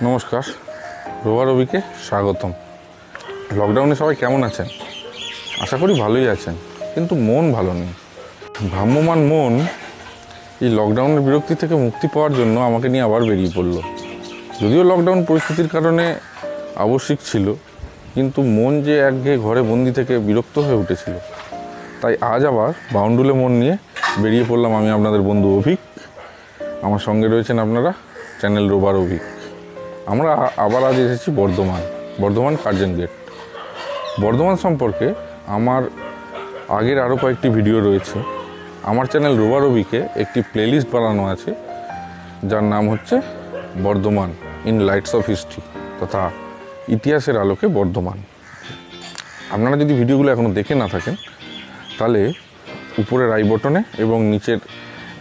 নমস্কার, রোবা রবিকে স্বাগতম। লকডাউনে সবাই কেমন আছেন? আশা করি ভালোই আছেন, কিন্তু মন ভালো নেই। ভ্রাম্যমান মন এই লকডাউনের বিরক্তি থেকে মুক্তি পাওয়ার জন্য আমাকে নিয়ে আবার বেরিয়ে পড়ল। যদিও লকডাউন পরিস্থিতির কারণে আবশ্যিক ছিল, কিন্তু মন যে একঘেয়ে ঘরে বন্দি থেকে বিরক্ত হয়ে উঠেছিল। তাই আজ আবার বাউন্ডুলে মন নিয়ে বেরিয়ে পড়লাম আমি, আপনাদের বন্ধু অভিক। আমার সঙ্গে রয়েছেন আপনারা, চ্যানেল রোবার অভিক। আমরা আবার আজ এসেছি বর্ধমান কার্জন গেট। বর্ধমান সম্পর্কে আমার আগের আরও কয়েকটি ভিডিও রয়েছে। আমার চ্যানেল রোবার অভিকে একটি প্লেলিস্ট বানানো আছে, যার নাম হচ্ছে Bardhaman in lights off history, তথা ইতিহাসের আলোকে বর্ধমান। আপনারা যদি ভিডিওগুলো এখনও দেখে না থাকেন, তাহলে উপরের আই বটনে এবং নিচের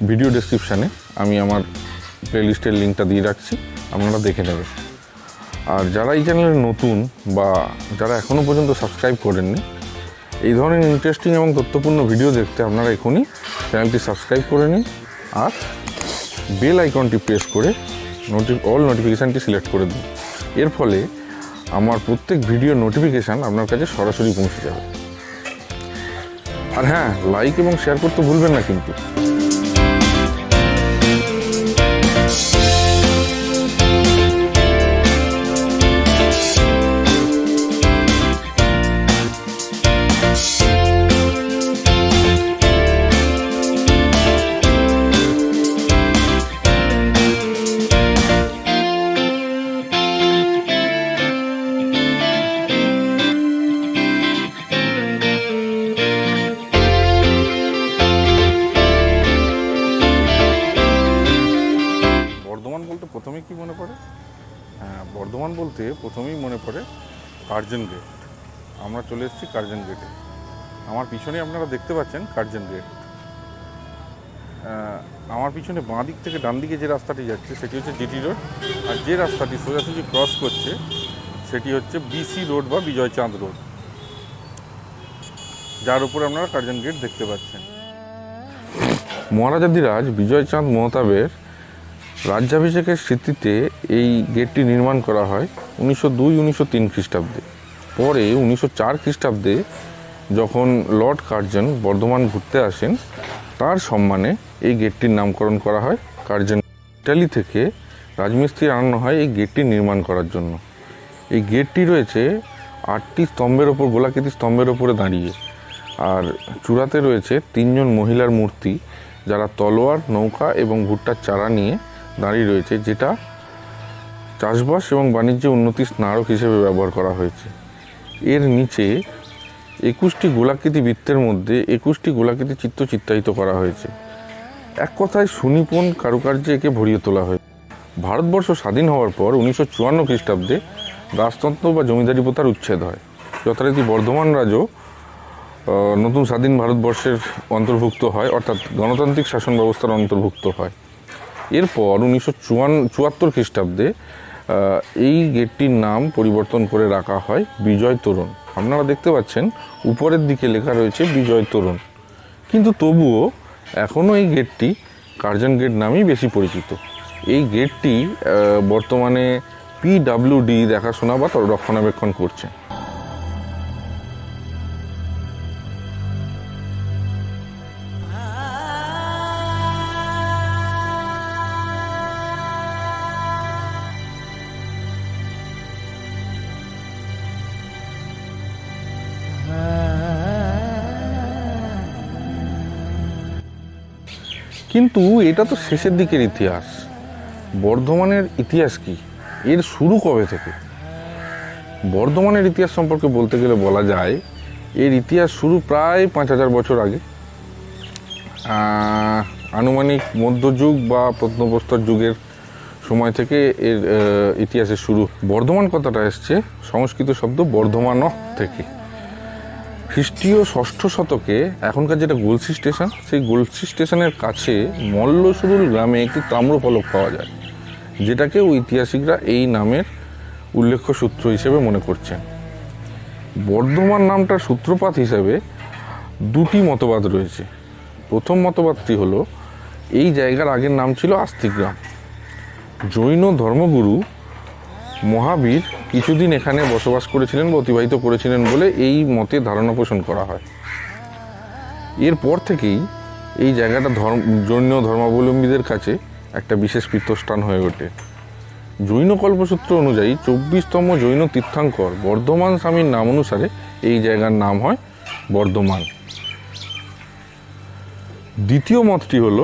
ভিডিও ডেসক্রিপশানে আমি আমার প্লেলিস্টের লিঙ্কটা দিয়ে রাখছি, আপনারা দেখে নেবেন। আর যারা এই চ্যানেলে নতুন বা যারা এখনও পর্যন্ত সাবস্ক্রাইব করেননি, এই ধরনের ইন্টারেস্টিং এবং তথ্যপূর্ণ ভিডিও দেখতে আপনারা এখনই চ্যানেলটি সাবস্ক্রাইব করে নিন আর বেল আইকনটি প্রেস করে অল নোটিফিকেশানটি সিলেক্ট করে দিন। এর ফলে আমার প্রত্যেক ভিডিও নোটিফিকেশান আপনার কাছে সরাসরি পৌঁছে যাবে। আর হ্যাঁ, লাইক এবং শেয়ার করতে ভুলবেন না কিন্তু। প্রথমে কি মনে পড়ে? বর্ধমান বলতে প্রথমেই মনে পড়ে কার্জন গেট। আমরা চলে এসেছি কার্জন গেটে। আমার পিছনে আপনারা দেখতে পাচ্ছেন কার্জন গেট। আমার পিছনে বাঁ দিক থেকে ডান দিকে যে রাস্তাটি যাচ্ছে সেটি হচ্ছে জিটি রোড, আর যে রাস্তাটি সোজাসুজি ক্রস করছে সেটি হচ্ছে বিসি রোড বা বিজয় চাঁদ রোড, যার উপরে আপনারা কার্জন গেট দেখতে পাচ্ছেন। মহারাজাধিরাজ বিজয় চাঁদ মহাতাবের রাজ্যাভিষেকের স্মৃতিতে এই গেটটি নির্মাণ করা হয় 1902-1903 খ্রিস্টাব্দে। পরে 1904 খ্রিস্টাব্দে যখন লর্ড কার্জন বর্ধমান ঘুরতে আসেন, তার সম্মানে এই গেটটির নামকরণ করা হয় কার্জন। ইটালি থেকে রাজমিস্ত্রি আনানো হয় এই গেটটি নির্মাণ করার জন্য। এই গেটটি রয়েছে 8টি স্তম্ভের ওপর, গোলাকৃতি স্তম্ভের ওপরে দাঁড়িয়ে, আর চূড়াতে রয়েছে 3 জন মহিলার মূর্তি, যারা তলোয়ার, নৌকা এবং ভুট্টার চারা নিয়ে দাঁড়িয়ে রয়েছে, যেটা চাষবাস এবং বাণিজ্যে উন্নতির স্মারক হিসেবে ব্যবহার করা হয়েছে। এর নিচে 21টি গোলাকৃতি বৃত্তের মধ্যে 21টি গোলাকৃতি চিত্র চিত্রায়িত করা হয়েছে। এক কথায় সুনিপুণ কারুকার্যে একে ভরিয়ে তোলা হয়েছে। ভারতবর্ষ স্বাধীন হওয়ার পর 1954 খ্রিস্টাব্দে রাজতন্ত্র বা জমিদারি প্রথার উচ্ছেদ হয়। যথারীতি বর্ধমান রাজও নতুন স্বাধীন ভারতবর্ষের অন্তর্ভুক্ত হয়, অর্থাৎ গণতান্ত্রিক শাসন ব্যবস্থার অন্তর্ভুক্ত হয়। এরপর 1974 খ্রিস্টাব্দে এই গেটটির নাম পরিবর্তন করে রাখা হয় বিজয় তোরণ। আপনারা দেখতে পাচ্ছেন উপরের দিকে লেখা রয়েছে বিজয় তোরণ, কিন্তু তবুও এখনও এই গেটটি কার্জন গেট নামেই বেশি পরিচিত। এই গেটটি বর্তমানে PWD দেখাশোনা বা রক্ষণাবেক্ষণ করছে। কিন্তু এটা তো শেষের দিকের ইতিহাস। বর্ধমানের ইতিহাস কি? এর শুরু কবে থেকে? বর্ধমানের ইতিহাস সম্পর্কে বলতে গেলে বলা যায় এর ইতিহাস শুরু প্রায় 5000 বছর আগে। আনুমানিক মধ্যযুগ বা প্রত্নপ্রস্তর যুগের সময় থেকে এর ইতিহাসের শুরু। বর্ধমান কথাটা এসছে সংস্কৃত শব্দ বর্ধমান থেকে। খ্রিস্টীয় 6ষ্ঠ শতকে এখনকার যেটা গলসি স্টেশন, সেই গলসি স্টেশনের কাছে মল্লসুরুল গ্রামে একটি তাম্রফলক পাওয়া যায়, যেটাকে ঐতিহাসিকরা এই নামের উল্লেখ্য সূত্র হিসেবে মনে করছেন। বর্ধমান নামটার সূত্রপাত হিসেবে 2টি মতবাদ রয়েছে। প্রথম মতবাদটি হলো এই জায়গার আগের নাম ছিল আস্তিগ্রাম। জৈন ধর্মগুরু মহাবীর কিছুদিন এখানে বসবাস করেছিলেন বা অতিবাহিত করেছিলেন বলে এই মতে ধারণা পোষণ করা হয়। এরপর থেকেই এই জায়গাটা জৈন ধর্মাবলম্বীদের কাছে একটা বিশেষ তীর্থস্থান হয়ে ওঠে। জৈন কল্পসূত্র অনুযায়ী 24তম জৈন তীর্থঙ্কর বর্ধমান স্বামীর নাম অনুসারে এই জায়গার নাম হয় বর্ধমান। দ্বিতীয় মতটি হল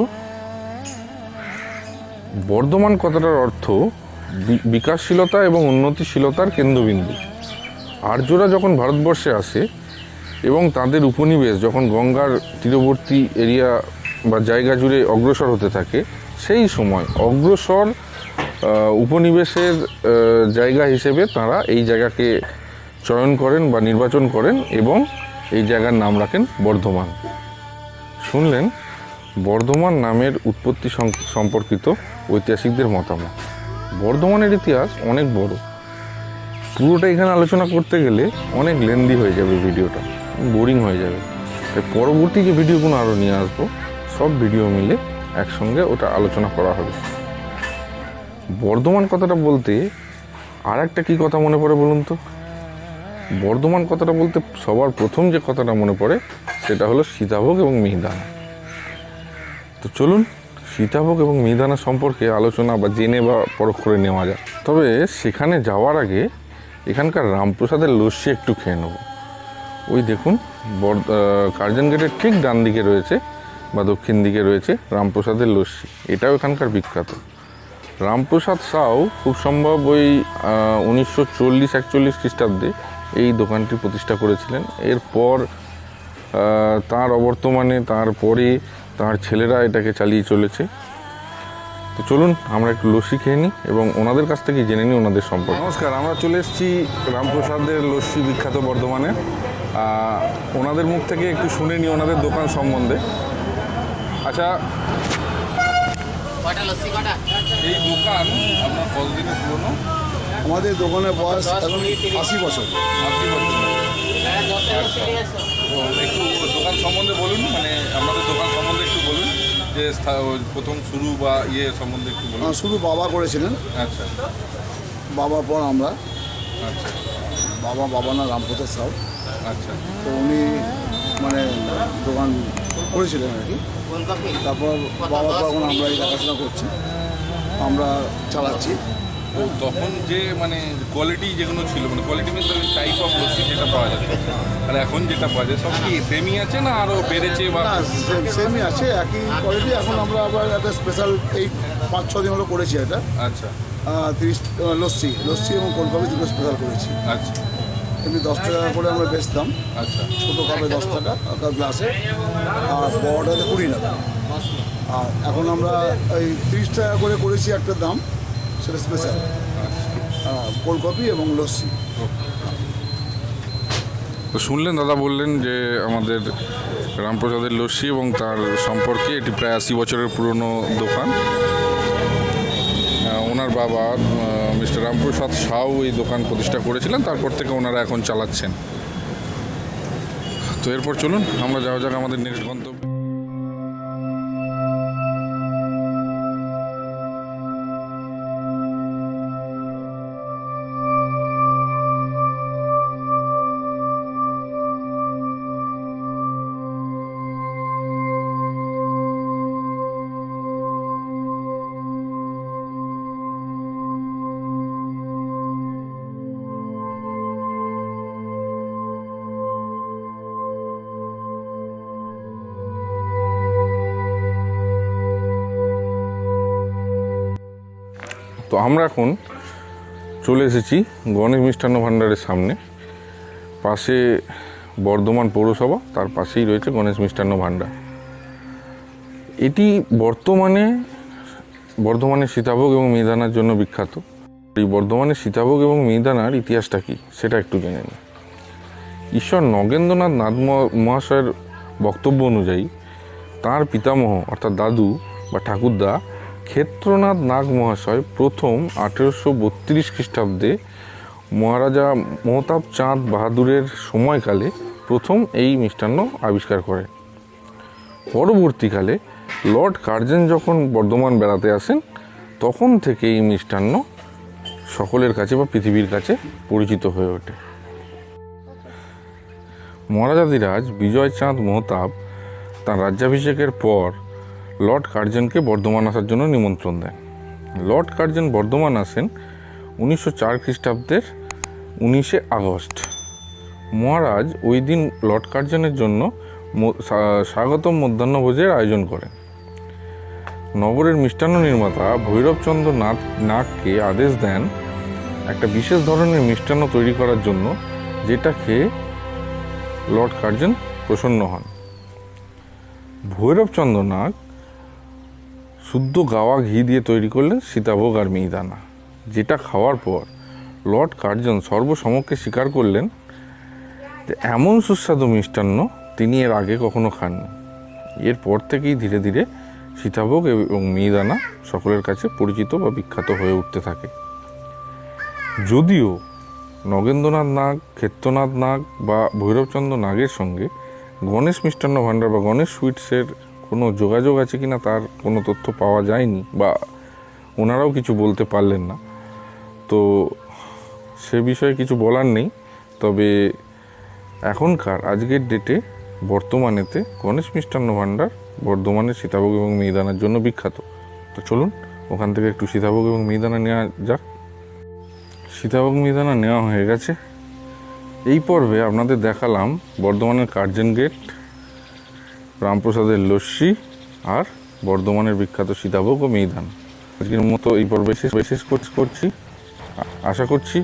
বর্ধমান কথাটার অর্থ বিকাশশীলতা এবং উন্নতিশীলতার কেন্দ্রবিন্দু। আর্যরা যখন ভারতবর্ষে আসে এবং তাদের উপনিবেশ যখন গঙ্গার তীরবর্তী এরিয়া বা জায়গা জুড়ে অগ্রসর হতে থাকে, সেই সময় অগ্রসর উপনিবেশের জায়গা হিসেবে তারা এই জায়গাকে চয়ন করেন বা নির্বাচন করেন এবং এই জায়গার নাম রাখেন বর্ধমান। শুনলেন বর্ধমান নামের উৎপত্তি সম্পর্কিত ঐতিহাসিকদের মতামত। বর্ধমানের ইতিহাস অনেক বড়, পুরোটা এখানে আলোচনা করতে গেলে অনেক লেন্দি হয়ে যাবে, ভিডিওটা বোরিং হয়ে যাবে। তাই পরবর্তী যে ভিডিওগুলো আরও নিয়ে আসবো, সব ভিডিও মিলে একসঙ্গে ওটা আলোচনা করা হবে। বর্ধমান কথাটা বলতে আর একটা কী কথা মনে পড়ে বলুন তো? বর্ধমান কথাটা বলতে সবার প্রথম যে কথাটা মনে পড়ে সেটা হলো সীতাভোগ এবং মিহিদানা। তো চলুন সীতাভোগ এবং মিহিদানা সম্পর্কে আলোচনা বা জেনে বা পরখ করে নেওয়া যায়। তবে সেখানে যাওয়ার আগে এখানকার রামপ্রসাদের লস্যি একটু খেয়ে নেব। ওই দেখুন কার্জন গেটের ঠিক ডান দিকে রয়েছে বা দক্ষিণ দিকে রয়েছে রামপ্রসাদের লস্যি। এটাও এখানকার বিখ্যাত। রামপ্রসাদ সাউ খুব সম্ভব ওই 1940-41 খ্রিস্টাব্দে এই দোকানটি প্রতিষ্ঠা করেছিলেন। এরপর তার অবর্তমানে তারপরে তার ছেলেরা এটাকে চালিয়ে চলেছে। তো চলুন আমরা একটু লস্যি খেয়ে নিই এবং ওনাদের কাছ থেকে জেনে নিই ওনাদের সম্পর্কে। নমস্কার, আমরা চলে এসেছি রামপ্রসাদের লস্যি বিখ্যাত বর্ধমানে। ওনাদের মুখ থেকে একটু শুনে নিই ওনাদের দোকান সম্বন্ধে। আচ্ছা, এই দোকান আপনার কতদিনের পুরনো? আমাদের দোকানের বয়স এখন 80 বছর। 80 বছর। একটু দোকান সম্বন্ধে বলুন, মানে আপনাদের দোকান সম্বন্ধে একটু বলুন, যে প্রথম শুরু বা সম্বন্ধে একটু বলুন। শুরু বাবা করেছিলেন। আচ্ছা। বাবার পর আমরা। আচ্ছা। বাবা না রামপ্রসাদ সাউ। আচ্ছা। তো উনি মানে দোকান করেছিলেন আর কি। তারপর বাবার পর এখন আমরা এই দেখাশোনা করছি, আমরা চালাচ্ছি। তখন যে মানে কোয়ালিটি যেগুলো ছিল, মানে quality means type of lassi যেটা পাওয়া যায় আর এখন যেটা পাওয়া যায়, সব কি সেমই আছে না আরও বেড়েছে? বা সেমই আছে, একই কোয়ালিটি। এখন আমরা আবার একটা স্পেশাল এই 5-6 দিন হলো করেছি এটা। আচ্ছা। 30 লস্যি এবং কোল্ড কফি দুটো স্পেশাল করেছি। আচ্ছা। এমনি 10 টাকা করে আমরা বেচতাম। আচ্ছা। ছোটো কাপে 10 টাকা গ্লাসে, আর বড়টাতে 20 টাকা। আর এখন আমরা এই 30 টাকা করে করেছি একটা দাম, সেটা স্পেশাল কোল্ড কফি এবং লস্যি। তো শুনলেন, দাদা বললেন যে আমাদের রামপ্রসাদের লস্যি এবং তার সম্পর্কে এটি প্রায় 80 বছরের পুরনো দোকান। ওনার বাবা মিস্টার রামপ্রসাদ সাউ এই দোকান প্রতিষ্ঠা করেছিলেন, তারপর থেকে ওনারা এখন চালাচ্ছেন। তো এরপর চলুন আমরা যাওয়া যাক আমাদের নেক্সট গন্তব্য। তো আমরা এখন চলে এসেছি গণেশ মিষ্টান্ন ভাণ্ডারের সামনে। পাশে বর্ধমান পৌরসভা, তার পাশেই রয়েছে গণেশ মিষ্টান্ন ভাণ্ডার। এটি বর্ধমানের সীতাভোগ এবং মিহিদানার জন্য বিখ্যাত। এই বর্ধমানের সীতাভোগ এবং মিহিদানার ইতিহাসটা কী সেটা একটু জেনে নিই। ঈশ্বর নগেন্দ্রনাথ নাথ মহাশয়ের বক্তব্য অনুযায়ী তাঁর পিতামহ অর্থাৎ দাদু বা ঠাকুরদা ক্ষেত্রনাথ নাগ মহাশয় প্রথম 1832 খ্রিস্টাব্দে মহারাজা মহতাব চাঁদ বাহাদুরের সময়কালে প্রথম এই মিষ্টান্ন আবিষ্কার করেন। পরবর্তীকালে লর্ড কার্জন যখন বর্ধমান বেড়াতে আসেন, তখন থেকে এই মিষ্টান্ন সকলের কাছে বা পৃথিবীর কাছে পরিচিত হয়ে ওঠে। মহারাজাধিরাজ বিজয় চাঁদ মহতাব তার রাজ্যাভিষেকের পর লর্ড কার্জনকে বর্ধমান আসার জন্য নিমন্ত্রণ দেন। লর্ড কার্জন বর্ধমান আসেন 1904 খ্রিস্টাব্দের 19 আগস্ট। মহারাজ ওই দিন লর্ড কার্জনের জন্য স্বাগতম মধ্যাহ্নভোজের আয়োজন করেন। নগরের মিষ্টান্ন নির্মাতা ভৈরবচন্দ্র নাগকে আদেশ দেন একটা বিশেষ ধরনের মিষ্টান্ন তৈরি করার জন্য, যেটা খেয়ে লর্ড কার্জন প্রসন্ন হন। ভৈরবচন্দ্র নাগ শুদ্ধ গাওয়া ঘি দিয়ে তৈরি করলেন সীতাভোগ আর মিহিদানা, যেটা খাওয়ার পর লর্ড কার্জন সর্বসমক্ষে স্বীকার করলেন যে এমন সুস্বাদু মিষ্টান্ন তিনি এর আগে কখনো খাননি। এরপর থেকেই ধীরে ধীরে সীতাভোগ এবং মিহিদানা সকলের কাছে পরিচিত বা বিখ্যাত হয়ে উঠতে থাকে। যদিও নগেন্দ্রনাথ নাগ, ক্ষেত্রনাথ নাগ বা ভৈরবচন্দ্র নাগের সঙ্গে গণেশ মিষ্টান্ন ভাণ্ডার বা গণেশ সুইটসের কোনো যোগাযোগ আছে কিনা তার কোনো তথ্য পাওয়া যায়নি, বা ওনারাও কিছু বলতে পারলেন না, তো সে বিষয়ে কিছু বলার নেই। তবে এখনকার আজকের ডেটে বর্তমানেতে গণেশ মিষ্টান্ন ভাণ্ডার বর্ধমানের সীতাভোগ এবং মিহিদানার জন্য বিখ্যাত। তো চলুন ওখান থেকে একটু সীতাভোগ এবং মিহিদানা নেওয়া যাক। সীতাভোগ মিহিদানা নেওয়া হয়ে গেছে। এই পর্বে আপনাদের দেখালাম বর্ধমানের কার্জন গেট, রামপ্রসাদের লস্যি আর বর্ধমানের বিখ্যাত সীতাভোগ ও মিহিদানা। আজকের মতো এই পর্বে শেষ করছি। আশা করছি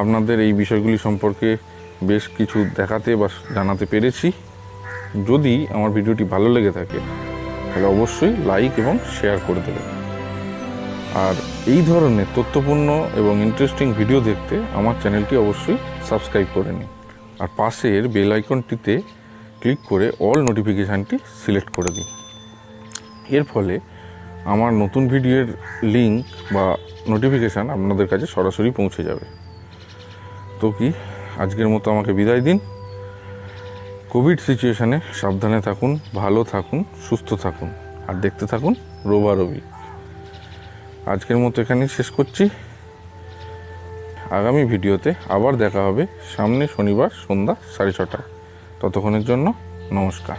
আপনাদের এই বিষয়গুলি সম্পর্কে বেশ কিছু দেখাতে বা জানাতে পেরেছি। যদি আমার ভিডিওটি ভালো লেগে থাকে তাহলে অবশ্যই লাইক এবং শেয়ার করে দেবেন। আর এই ধরনের তথ্যপূর্ণ এবং ইন্টারেস্টিং ভিডিও দেখতে আমার চ্যানেলটি অবশ্যই সাবস্ক্রাইব করে নিন, আর পাশের বেল আইকনটিতে ক্লিক করে অল নোটিফিকেশানটি সিলেক্ট করে দিন। এর ফলে আমার নতুন ভিডিওর লিঙ্ক বা নোটিফিকেশান আপনাদের কাছে সরাসরি পৌঁছে যাবে। তো কি আজকের মতো আমাকে বিদায় দিন। কোভিড সিচুয়েশানে সাবধানে থাকুন, ভালো থাকুন, সুস্থ থাকুন, আর দেখতে থাকুন রোবা রবি। আজকের মতো এখানেই শেষ করছি। আগামী ভিডিওতে আবার দেখা হবে সামনে শনিবার সন্ধ্যা 6:30। ততক্ষণের জন্য নমস্কার।